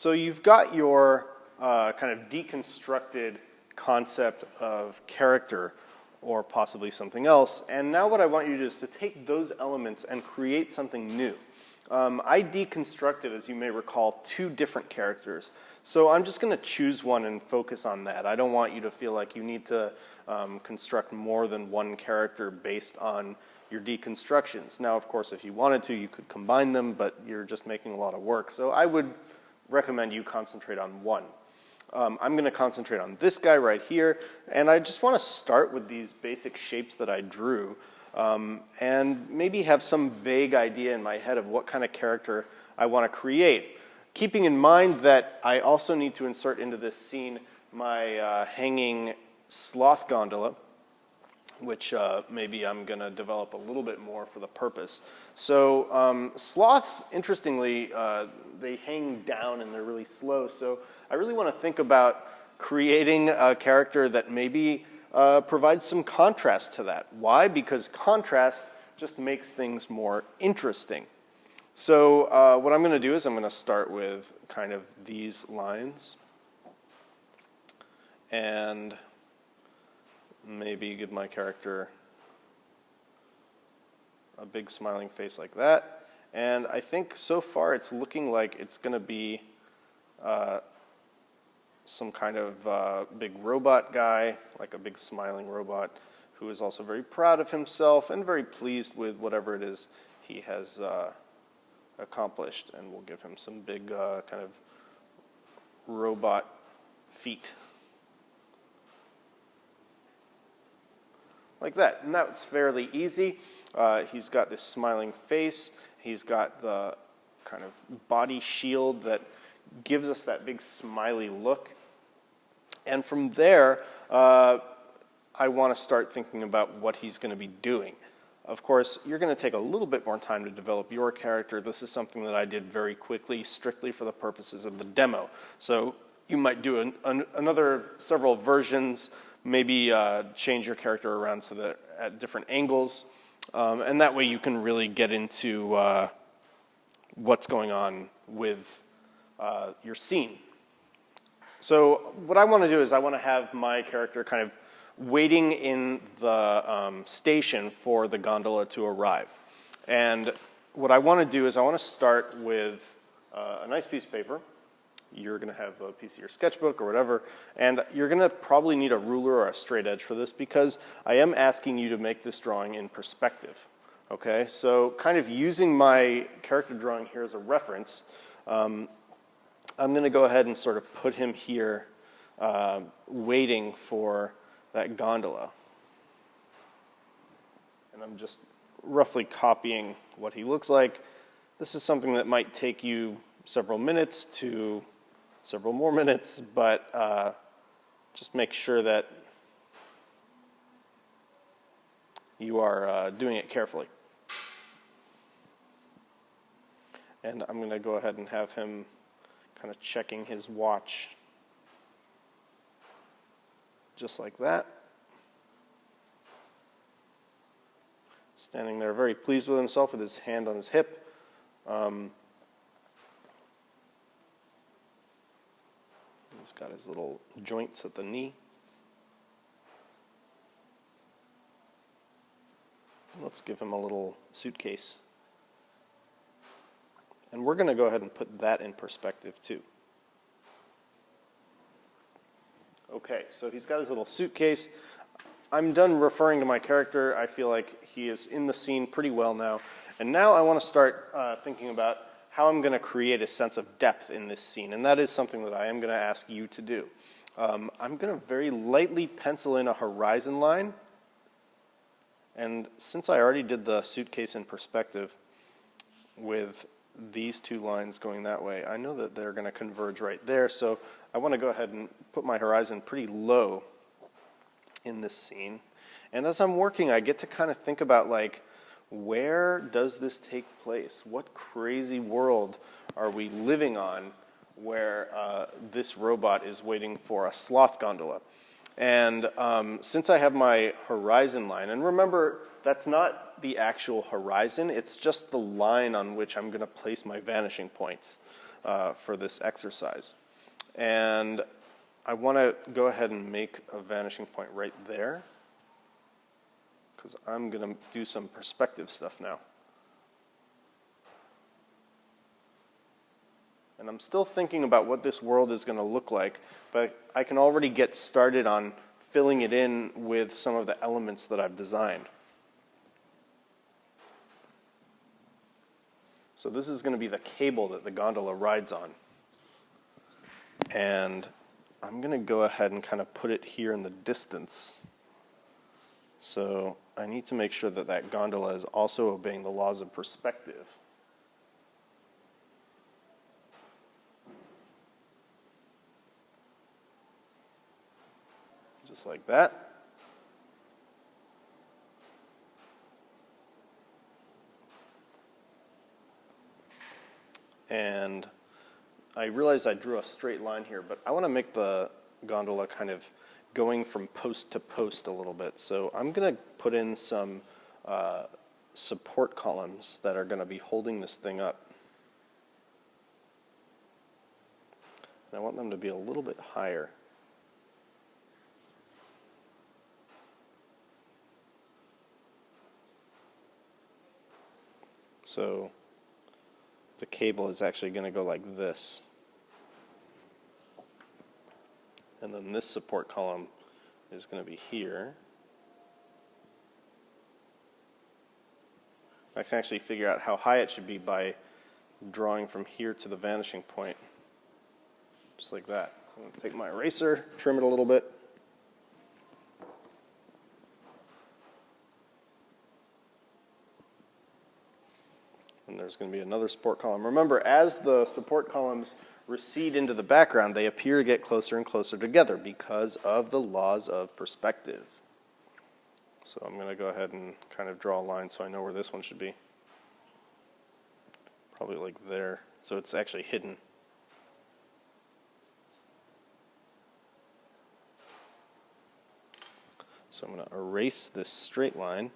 So you've got your kind of deconstructed concept of character or possibly something else, and now what I want you to do is to take those elements and create something new. I deconstructed, as you may recall, 2 different characters. So I'm just going to choose one and focus on that. I don't want you to feel like you need to construct more than one character based on your deconstructions. Now, of course, if you wanted to, you could combine them, but you're just making a lot of work. So I would recommend you concentrate on one. I'm going to concentrate on this guy right here, and I just want to start with these basic shapes that I drew. And maybe have some vague idea in my head of what kind of character I want to create. Keeping in mind that I also need to insert into this scene my hanging sloth gondola, which maybe I'm going to develop a little bit more for the purpose. So sloths, interestingly, they hang down and they're really slow. So I really want to think about creating a character that maybe provides some contrast to that. Why? Because contrast just makes things more interesting. So what I'm going to do is I'm going to start with kind of these lines and maybe give my character a big smiling face like that. And I think so far it's looking like it's going to be some kind of big robot guy, like a big smiling robot, who is also very proud of himself and very pleased with whatever it is he has accomplished. And we'll give him some big kind of robot feet. Like that. And that's fairly easy. He's got this smiling face. He's got the kind of body shield that gives us that big smiley look. And from there, I want to start thinking about what he's going to be doing. Of course, you're going to take a little bit more time to develop your character. This is something that I did very quickly, strictly for the purposes of the demo. So you might do another several versions, maybe change your character around so that at different angles. And that way you can really get into what's going on with your scene. So what I want to do is I want to have my character kind of waiting in the station for the gondola to arrive. And what I want to do is I want to start with a nice piece of paper. You're going to have a piece of your sketchbook or whatever, and you're going to probably need a ruler or a straight edge for this because I am asking you to make this drawing in perspective. Okay, so kind of using my character drawing here as a reference, I'm going to go ahead and sort of put him here waiting for that gondola. And I'm just roughly copying what he looks like. This is something that might take you several minutes to several more minutes, but just make sure that you are doing it carefully. And I'm going to go ahead and have him kind of checking his watch just like that. Standing there very pleased with himself with his hand on his hip. He's got his little joints at the knee. Let's give him a little suitcase. And we're going to go ahead and put that in perspective too. Okay, so he's got his little suitcase. I'm done referring to my character. I feel like he is in the scene pretty well now. And now I want to start thinking about how I'm going to create a sense of depth in this scene. And that is something that I am going to ask you to do. I'm going to very lightly pencil in a horizon line. And since I already did the suitcase in perspective with these 2 lines going that way, I know that they're going to converge right there. So I want to go ahead and put my horizon pretty low in this scene. And as I'm working, I get to kind of think about, like, where does this take place? What crazy world are we living on where this robot is waiting for a sloth gondola? And since I have my horizon line, and remember, that's not the actual horizon, it's just the line on which I'm going to place my vanishing points. for this exercise. And I want to go ahead and make a vanishing point right there, because I'm going to do some perspective stuff now. And I'm still thinking about what this world is going to look like, but I can already get started on filling it in with some of the elements that I've designed. So this is going to be the cable that the gondola rides on. And I'm going to go ahead and kind of put it here in the distance. So I need to make sure that that gondola is also obeying the laws of perspective. Just like that. And I realize I drew a straight line here, but I want to make the gondola kind of going from post to post a little bit. So I'm going to put in some support columns that are going to be holding this thing up. And I want them to be a little bit higher. So the cable is actually going to go like this. And then this support column is going to be here. I can actually figure out how high it should be by drawing from here to the vanishing point. Just like that. I'm going to take my eraser, trim it a little bit. And there's going to be another support column. Remember, as the support columns recede into the background, they appear to get closer and closer together because of the laws of perspective. So I'm going to go ahead and kind of draw a line so I know where this one should be. Probably like there. So it's actually hidden. So I'm going to erase this straight line,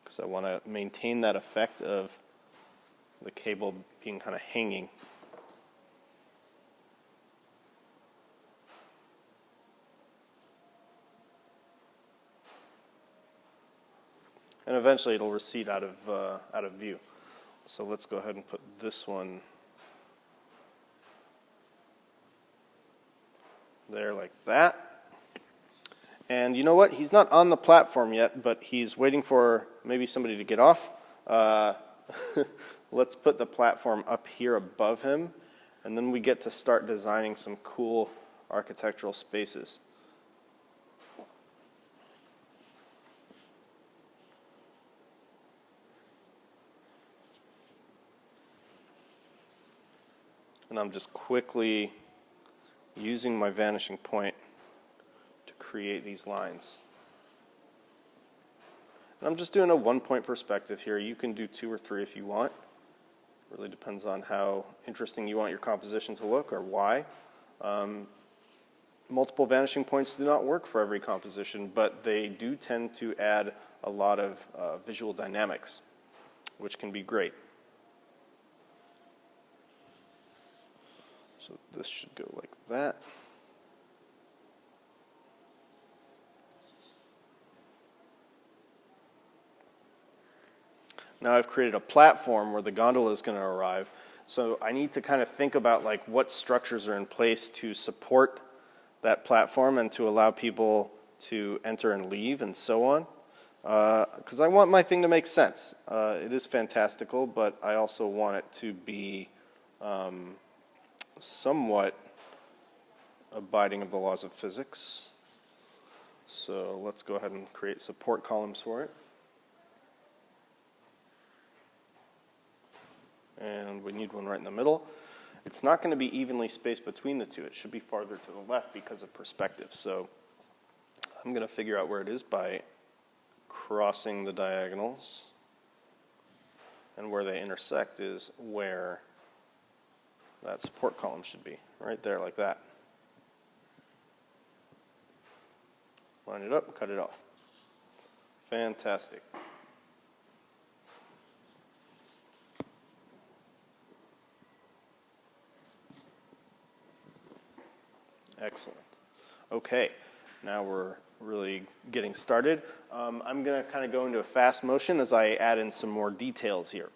because I want to maintain that effect of the cable being kind of hanging. And eventually it'll recede out of view. So let's go ahead and put this one there like that. And you know what? He's not on the platform yet, but he's waiting for maybe somebody to get off. Let's put the platform up here above him, and then we get to start designing some cool architectural spaces. And I'm just quickly using my vanishing point to create these lines. And I'm just doing a one-point perspective here. You can do 2 or 3 if you want. It really depends on how interesting you want your composition to look or why. Multiple vanishing points do not work for every composition, but they do tend to add a lot of visual dynamics, which can be great. So this should go like that. Now I've created a platform where the gondola is going to arrive. So I need to kind of think about like what structures are in place to support that platform and to allow people to enter and leave and so on. Because I want my thing to make sense. It is fantastical, but I also want it to be somewhat abiding of the laws of physics. So let's go ahead and create support columns for it. And we need one right in the middle. It's not going to be evenly spaced between the two. It should be farther to the left because of perspective. So I'm going to figure out where it is by crossing the diagonals. And where they intersect is where that support column should be, right there like that. Line it up, cut it off. Fantastic. Excellent. Okay, now we're really getting started. I'm going to kind of go into a fast motion as I add in some more details here.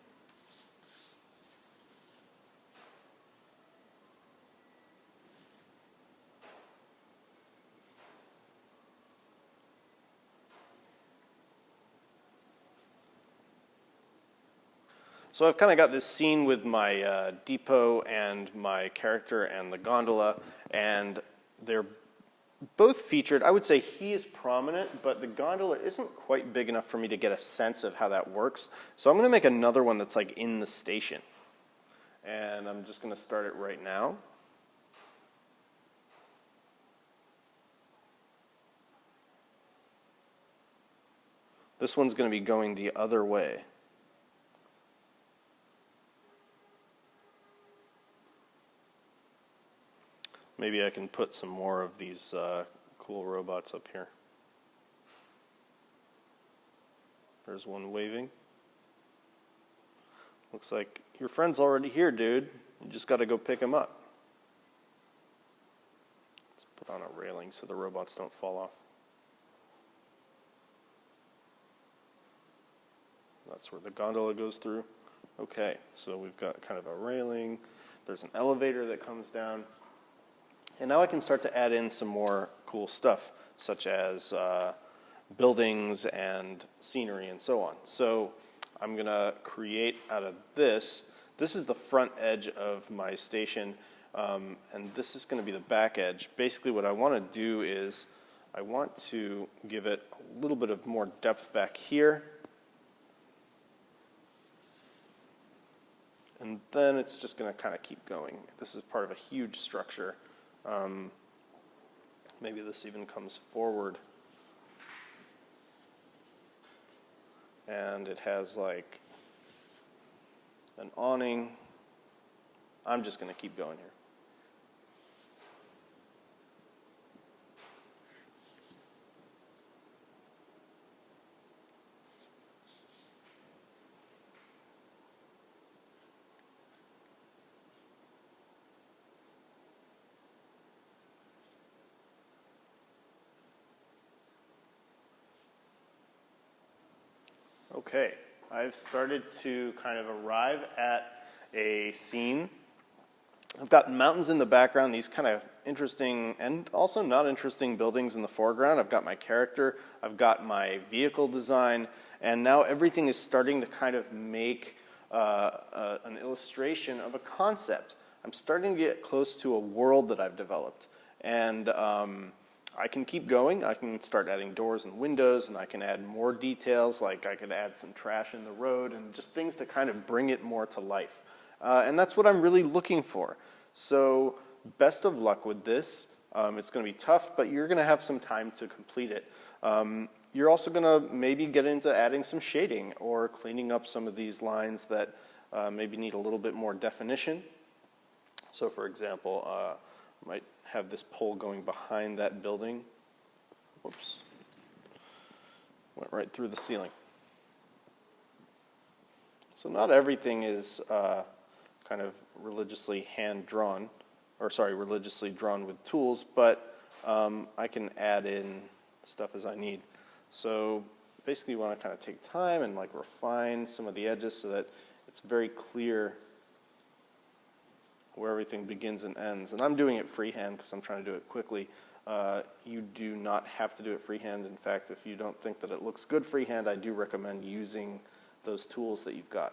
So I've kind of got this scene with my depot and my character and the gondola, and they're both featured. I would say he is prominent, but the gondola isn't quite big enough for me to get a sense of how that works. So I'm going to make another one that's like in the station. And I'm just going to start it right now. This one's going to be going the other way. Maybe I can put some more of these cool robots up here. There's one waving. Looks like your friend's already here, dude. You just got to go pick him up. Let's put on a railing so the robots don't fall off. That's where the gondola goes through. Okay, so we've got kind of a railing. There's an elevator that comes down. And now I can start to add in some more cool stuff, such as buildings and scenery and so on. So I'm going to create out of this. This is the front edge of my station, and this is going to be the back edge. Basically what I want to do is I want to give it a little bit of more depth back here. And then it's just going to kind of keep going. This is part of a huge structure. Maybe this even comes forward. And it has like an awning. I'm just going to keep going here. Okay, I've started to kind of arrive at a scene. I've got mountains in the background, these kind of interesting and also not interesting buildings in the foreground. I've got my character, I've got my vehicle design, and now everything is starting to kind of make an illustration of a concept. I'm starting to get close to a world that I've developed. And I can keep going. I can start adding doors and windows, and I can add more details, like I could add some trash in the road and just things to kind of bring it more to life. And that's what I'm really looking for. So best of luck with this. It's going to be tough, but you're going to have some time to complete it. You're also going to maybe get into adding some shading or cleaning up some of these lines that maybe need a little bit more definition. So for example, might have this pole going behind that building. Whoops. Went right through the ceiling. So not everything is kind of religiously religiously drawn with tools, but I can add in stuff as I need. So basically you want to kind of take time and like refine some of the edges so that it's very clear where everything begins and ends. And I'm doing it freehand because I'm trying to do it quickly. You do not have to do it freehand. In fact, if you don't think that it looks good freehand, I do recommend using those tools that you've got.